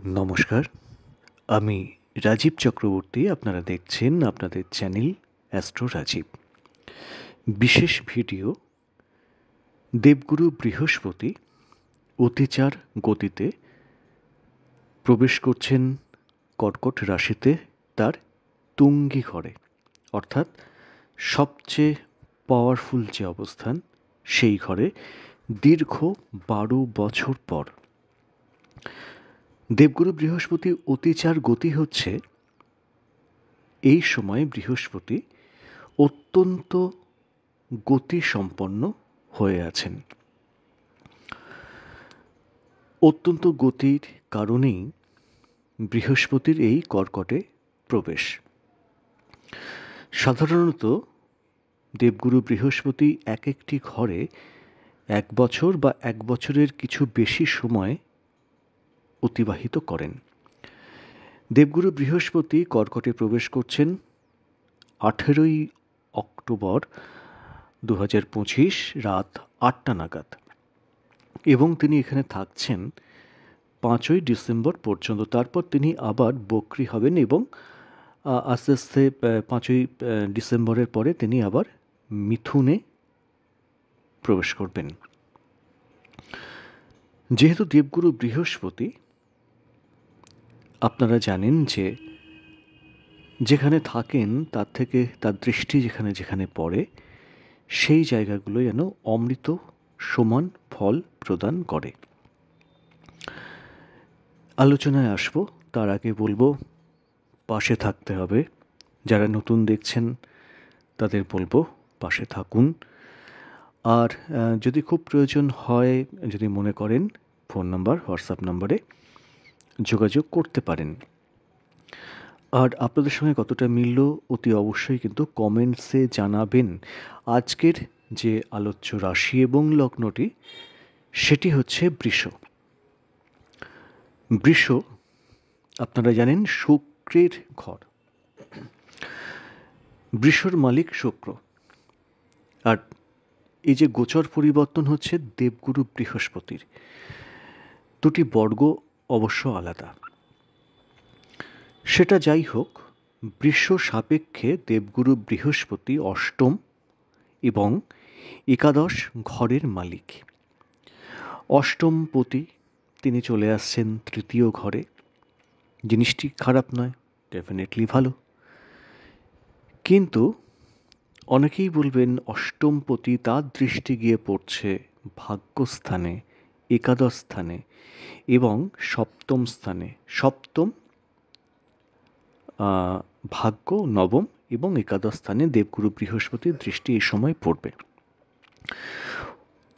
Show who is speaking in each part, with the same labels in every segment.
Speaker 1: নমস্কার, আমি রাজীব চক্রবর্তী। আপনারা দেখছেন আপনাদের চ্যানেল অ্যাস্ট্রো রাজীব। বিশেষ ভিডিও, দেবগুরু বৃহস্পতি অতিচার গতিতে প্রবেশ করছেন কর্কট রাশিতে, তার তুঙ্গি ঘরে, অর্থাৎ সবচেয়ে পাওয়ারফুল যে অবস্থান, সেই ঘরে দীর্ঘ 12 বছর পর। দেবগুরু বৃহস্পতি অতিচার গতি হচ্ছে এই সময় বৃহস্পতি অত্যন্ত গতিসম্পন্ন হয়ে আছেন। অত্যন্ত গতির কারণেই বৃহস্পতির এই কর্কটে প্রবেশ। সাধারণত দেবগুরু বৃহস্পতি এক একটি ঘরে 1 বছর বা 1 বছরের কিছু বেশি সময় অতিবাহিত করেন। দেবগুরু বৃহস্পতি কর্কটে প্রবেশ করছেন 18ই অক্টোবর 2025 রাত 8টা নাগাদ, এবং তিনি এখানে থাকছেন 5ই ডিসেম্বর পর্যন্ত। তারপর তিনি আবার বক্রী হবেন এবং আস্তে আস্তে 5ই ডিসেম্বরের পরে তিনি আবার মিথুনে প্রবেশ করবেন। যেহেতু দেবগুরু বৃহস্পতি, আপনারা জানেন যে যেখানে থাকেন তার থেকে তার দৃষ্টি যেখানে যেখানে পড়ে, সেই জায়গাগুলো যেন অমৃত সমান ফল প্রদান করে। আলোচনায় আসব, তার আগে বলবো পাশে থাকতে হবে। যারা নতুন দেখছেন তাদের বলবো পাশে থাকুন। আর যদি খুব প্রয়োজন হয়, যদি মনে করেন, ফোন নাম্বার, হোয়াটসঅ্যাপ নাম্বারে যোগাযোগ করতে পারেন। আর আপনাদের সঙ্গে কতটা মিলল অতি অবশ্যই কিন্তু কমেন্টসে জানাবেন। আজকের যে আলোচ্য রাশি এবং লগ্নটি, সেটি হচ্ছে বৃষ। বৃষ আপনারা জানেন শুক্রের ঘর। বৃষর মালিক শুক্র। আর এই যে গোচর পরিবর্তন হচ্ছে দেবগুরু বৃহস্পতির, দুটি বর্গ অবশ্য আলাদা। সেটা যাই হোক, বৃষ সাপেক্ষে দেবগুরু বৃহস্পতি অষ্টম এবং একাদশ ঘরের মালিক। অষ্টমপতি তিনি চলে আসছেন তৃতীয় ঘরে। জিনিসটি খারাপ নয়, ডেফিনেটলি ভালো। কিন্তু অনেকেই বলবেন অষ্টমপতি তার দৃষ্টি গিয়ে পড়ছে ভাগ্যস্থানে, একাদশ স্থানে এবং সপ্তম স্থানে। সপ্তম ভাগ্য, নবম এবং একাদশ স্থানে দেবগুরু বৃহস্পতির দৃষ্টি এই সময় পড়বে।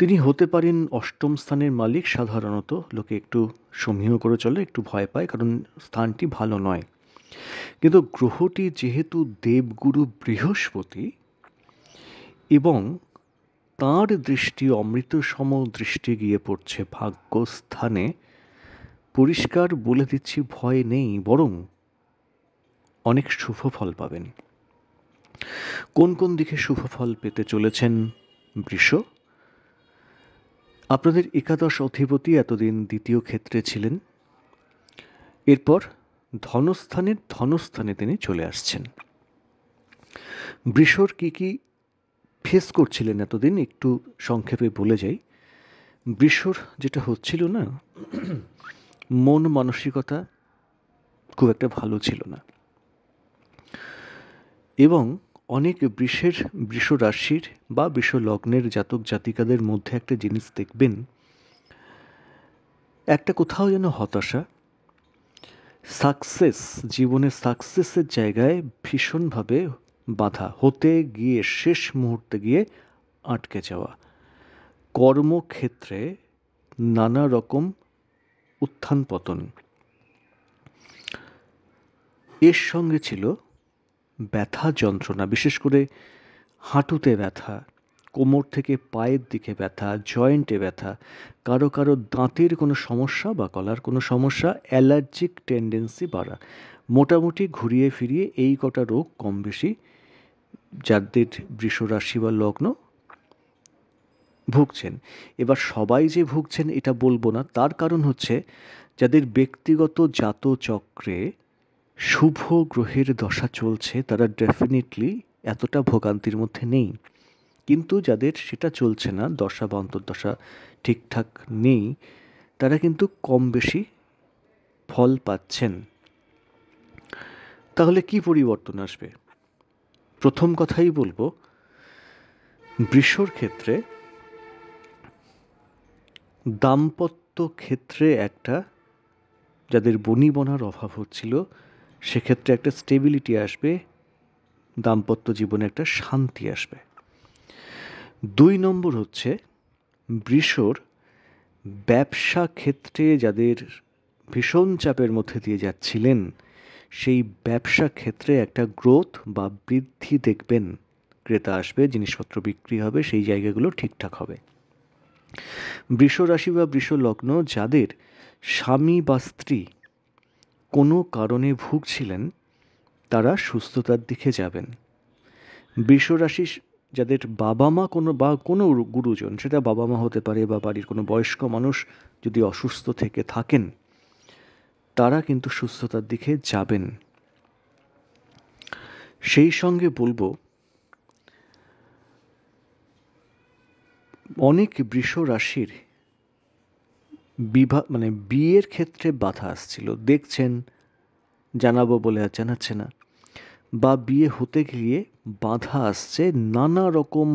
Speaker 1: তিনি হতে পারেন অষ্টম স্থানের মালিক। সাধারণত লোকে একটু সমীহ করে চলে, একটু ভয় পায়, কারণ স্থানটি ভালো নয়। কিন্তু গ্রহটি যেহেতু দেবগুরু বৃহস্পতি এবং তাঁর দৃষ্টি অমৃতসম দৃষ্টি গিয়ে পড়ছে ভাগ্যস্থানে, পরিষ্কার বলে দিচ্ছি, ভয় নেই, বরং অনেক শুভ ফল পাবেন। কোন কোন দিকে শুভ ফল পেতে চলেছেন বৃষ? আপনাদের একাদশ অধিপতি এতদিন দ্বিতীয় ক্ষেত্রে ছিলেন, এরপর ধনস্থানে তিনি চলে আসছেন। বৃষর কি কি ফেস করছিলেন এতদিন একটু সংক্ষেপে বলে যাই। বৃষর যেটা হচ্ছিল না, মন মানসিকতা খুব একটা ভালো ছিল না, এবং অনেক বৃষ রাশির বা বৃষ লগ্নের জাতক জাতিকাদের মধ্যে একটা জিনিস দেখবেন, একটা কোথাও যেন হতাশা, সাকসেস, জীবনের সাকসেসের জায়গায় ভীষণভাবে বাধা হতে গিয়ে শেষ মুহূর্তে গিয়ে আটকে যাওয়া, কর্মক্ষেত্রে নানা রকম উত্থান পতন। এর সঙ্গে ছিল ব্যথা যন্ত্রণা, বিশেষ করে হাঁটুতে ব্যথা, কোমর থেকে পায়ের দিকে ব্যথা, জয়েন্টে ব্যথা, কারো কারো দাঁতের কোনো সমস্যা বা গলার কোনো সমস্যা, অ্যালার্জিক টেন্ডেন্সি বাড়া। মোটামুটি ঘুরিয়ে ফিরিয়ে এই কটা রোগ কম বেশি যাদের বৃষ রাশি বা লগ্ন ভুগছেন। এবার সবাই যে ভুগছেন এটা বলবো না, তার কারণ হচ্ছে যাদের ব্যক্তিগত জাতচক্রে শুভ গ্রহের দশা চলছে তারা ডেফিনেটলি এতটা ভোগান্তির মধ্যে নেই, কিন্তু যাদের সেটা চলছে না, দশা বা অন্তর্দশা ঠিকঠাক নেই, তারা কিন্তু কম বেশি ফল পাচ্ছেন। তাহলে কি পরিবর্তন আসবে? প্রথম কথাই বলবো, বৃষর ক্ষেত্রে দাম্পত্য ক্ষেত্রে একটা, যাদের বনিবনার অভাব হচ্ছিল সেক্ষেত্রে একটা স্টেবিলিটি আসবে, দাম্পত্য জীবনে একটা শান্তি আসবে। 2 নম্বর হচ্ছে, বৃষর ব্যবসা ক্ষেত্রে যাদের ভীষণ চাপের মধ্যে দিয়ে যাচ্ছিলেন, সেই ব্যবসা ক্ষেত্রে একটা গ্রোথ বা বৃদ্ধি দেখবেন। ক্রেতা আসবে, জিনিসপত্র বিক্রি হবে, সেই জায়গাগুলো ঠিকঠাক হবে। বৃষ রাশি বা বৃষ লগ্ন যাদের স্বামী বা স্ত্রী কোনো কারণে ভুগছিলেন, তারা সুস্থতার দিকে যাবেন। বৃষ রাশি যাদের বাবা মা কোনো গুরুজন, সেটা বাবা মা হতে পারে বা বাড়ির কোনো বয়স্ক মানুষ যদি অসুস্থ থেকে থাকেন, তারা কিন্তু সুস্থতার দিকে যাবেন। সেই সঙ্গে বলবো, অনেক বৃষ রাশির বিয়ের ক্ষেত্রে বাধা আসছিল, দেখছেন, জানাবো বলে আর জানাচ্ছে না, বা বিয়ে হতে গিয়ে বাধা আসছে, নানা রকম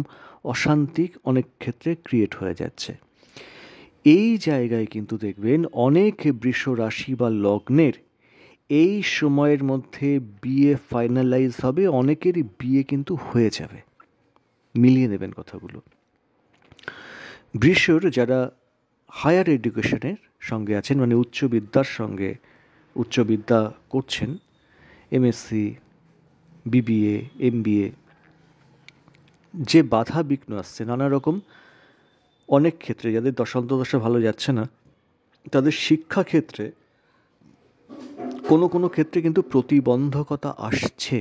Speaker 1: অশান্তি অনেক ক্ষেত্রে ক্রিয়েট হয়ে যাচ্ছে। এই জায়গায় কিন্তু দেখবেন অনেক বৃষ রাশি বা লগ্নের এই সময়ের মধ্যে বিয়ে ফাইনালাইজ হবে, অনেকেরই বিয়ে কিন্তু হয়ে যাবে। মিলিয়ে নেবেন কথাগুলো। বৃষর যারা হায়ার এডুকেশনের সঙ্গে আছেন, মানে উচ্চ বিদ্যা করছেন, এমএসসি, বিবিএ, এমবিএ, যে বাধা বিঘ্ন আসছে নানা রকম, অনেক ক্ষেত্রে যাদের দশা ভালো যাচ্ছে না, তাদের শিক্ষাক্ষেত্রে কোনো ক্ষেত্রে কিন্তু প্রতিবন্ধকতা আসছে।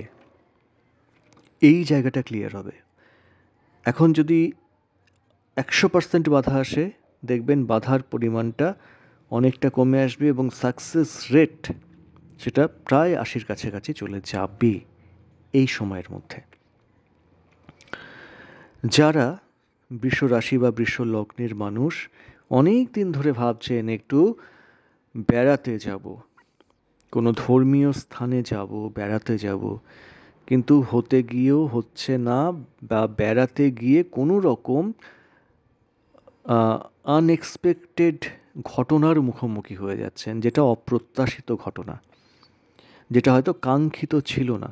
Speaker 1: এই জায়গাটা ক্লিয়ার হবে। এখন যদি 100% বাধা আসে, দেখবেন বাধার পরিমাণটা অনেকটা কমে আসবে এবং সাকসেস রেট সেটা প্রায় 80-র কাছাকাছি চলে যাবে এই সময়ের মধ্যে। যারা বৃষ রাশি বা বৃষ লগ্নের মানুষ অনেক দিন ধরে ভাবছেন একটু বেড়াতে যাব, কোনো ধর্মীয় স্থানে যাব, বেড়াতে যাব, কিন্তু হতে গিয়েও হচ্ছে না, বা বেড়াতে গিয়ে কোনো রকম আনএক্সপেক্টেড ঘটনার মুখোমুখি হয়ে যাচ্ছেন, যেটা অপ্রত্যাশিত ঘটনা, যেটা হয়তো কাঙ্ক্ষিত ছিল না,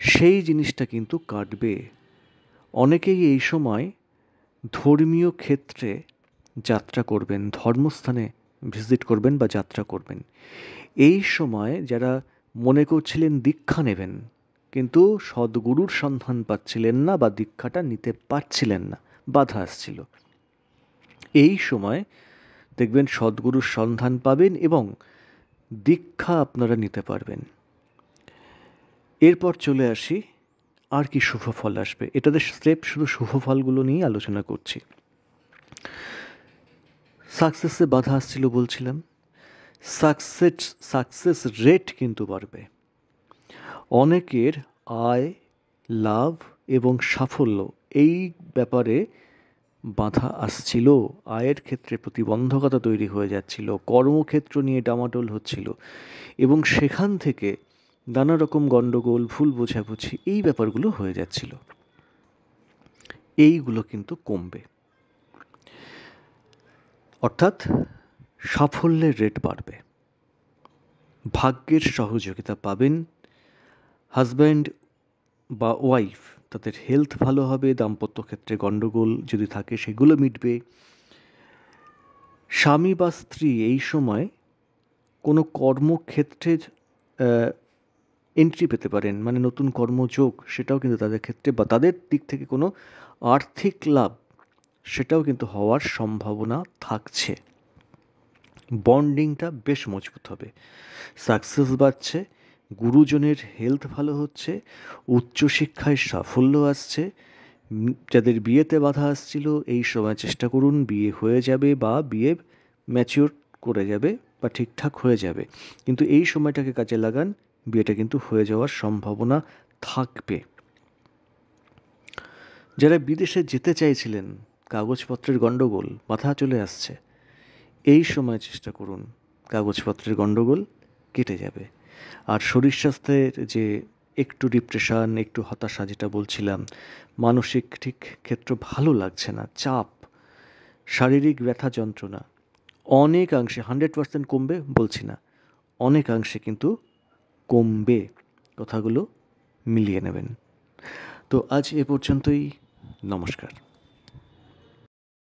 Speaker 1: সেই জিনিসটা কিন্তু কাটবে। অনেকেই এই সময় ধর্মীয় ক্ষেত্রে যাত্রা করবেন, ধর্মস্থানে ভিজিট করবেন বা যাত্রা করবেন। এই সময় যারা মনে করছিলেন দীক্ষা নেবেন, কিন্তু সদ্গুরুর সন্ধান পাচ্ছিলেন না বা দীক্ষাটা নিতে পারছিলেন না, বাধা আসছিল, এই সময় দেখবেন সদ্গুরুর সন্ধান পাবেন এবং দীক্ষা আপনারা নিতে পারবেন। এরপর চলে আসি, আর কি শুভ ফল আসবে। এটাতে স্টেপ শুধু শুভ ফলগুলো নিয়ে আলোচনা করছি। সাকসেসে বাধা আসছিল বলছিলাম, সাকসেস রেট কিন্তু বাড়বে। অনেকের আয়, লাভ এবং সাফল্য, এই ব্যাপারে বাধা আসছিল, আয়ের ক্ষেত্রে প্রতিবন্ধকতা তৈরি হয়ে যাচ্ছিল, কর্মক্ষেত্র নিয়ে ডামাডোল হচ্ছিল, এবং সেখান থেকে নানা রকম গণ্ডগোল, ভুল বোঝাবুঝি, এই ব্যাপারগুলো হয়ে যাচ্ছিল। এইগুলো কিন্তু কমবে, অর্থাৎ সাফল্যের রেট বাড়বে, ভাগ্যের সহযোগিতা পাবেন। হাজব্যান্ড বা ওয়াইফ, তাদের হেলথ ভালো হবে, দাম্পত্য ক্ষেত্রে গণ্ডগোল যদি থাকে সেগুলো মিটবে। স্বামী বা স্ত্রী এই সময় কোনো কর্মক্ষেত্রে এন্ট্রি পেতে পারেন, মানে নতুন কর্মযোগ, সেটাও কিন্তু তাদের ক্ষেত্রে, বা তাদের দিক থেকে কোনো আর্থিক লাভ, সেটাও কিন্তু হওয়ার সম্ভাবনা থাকছে। বন্ডিংটা বেশ মজবুত হবে, সাকসেস বাড়ছে, গুরুজনের হেলথ ভালো হচ্ছে, উচ্চশিক্ষায় সাফল্য আসছে। যাদের বিয়েতে বাধা আসছিল, এই সময় চেষ্টা করুন, বিয়ে হয়ে যাবে বা বিয়ে ম্যাচিওর করে যাবে, বা ঠিকঠাক হয়ে যাবে, কিন্তু এই সময়টাকে কাজে লাগান, বিয়েটা কিন্তু হয়ে যাওয়ার সম্ভাবনা থাকবে। যারা বিদেশে যেতে চাইছিলেন, কাগজপত্রের গণ্ডগোল, বাধা চলে আসছে, এই সময় চেষ্টা করুন, কাগজপত্রের গণ্ডগোল কেটে যাবে। আর শরীর স্বাস্থ্যের যে একটু ডিপ্রেশন, একটু হতাশা যেটা বলছিলাম, মানসিক ঠিক ক্ষেত্র ভালো লাগছে না, চাপ, শারীরিক ব্যথা যন্ত্রণা অনেকাংশে 100% কমবে বলছি না, অনেকাংশে কিন্তু কমবে। কথাগুলো মিলিয়ে নেবেন। তো আজ এ পর্যন্তই। নমস্কার।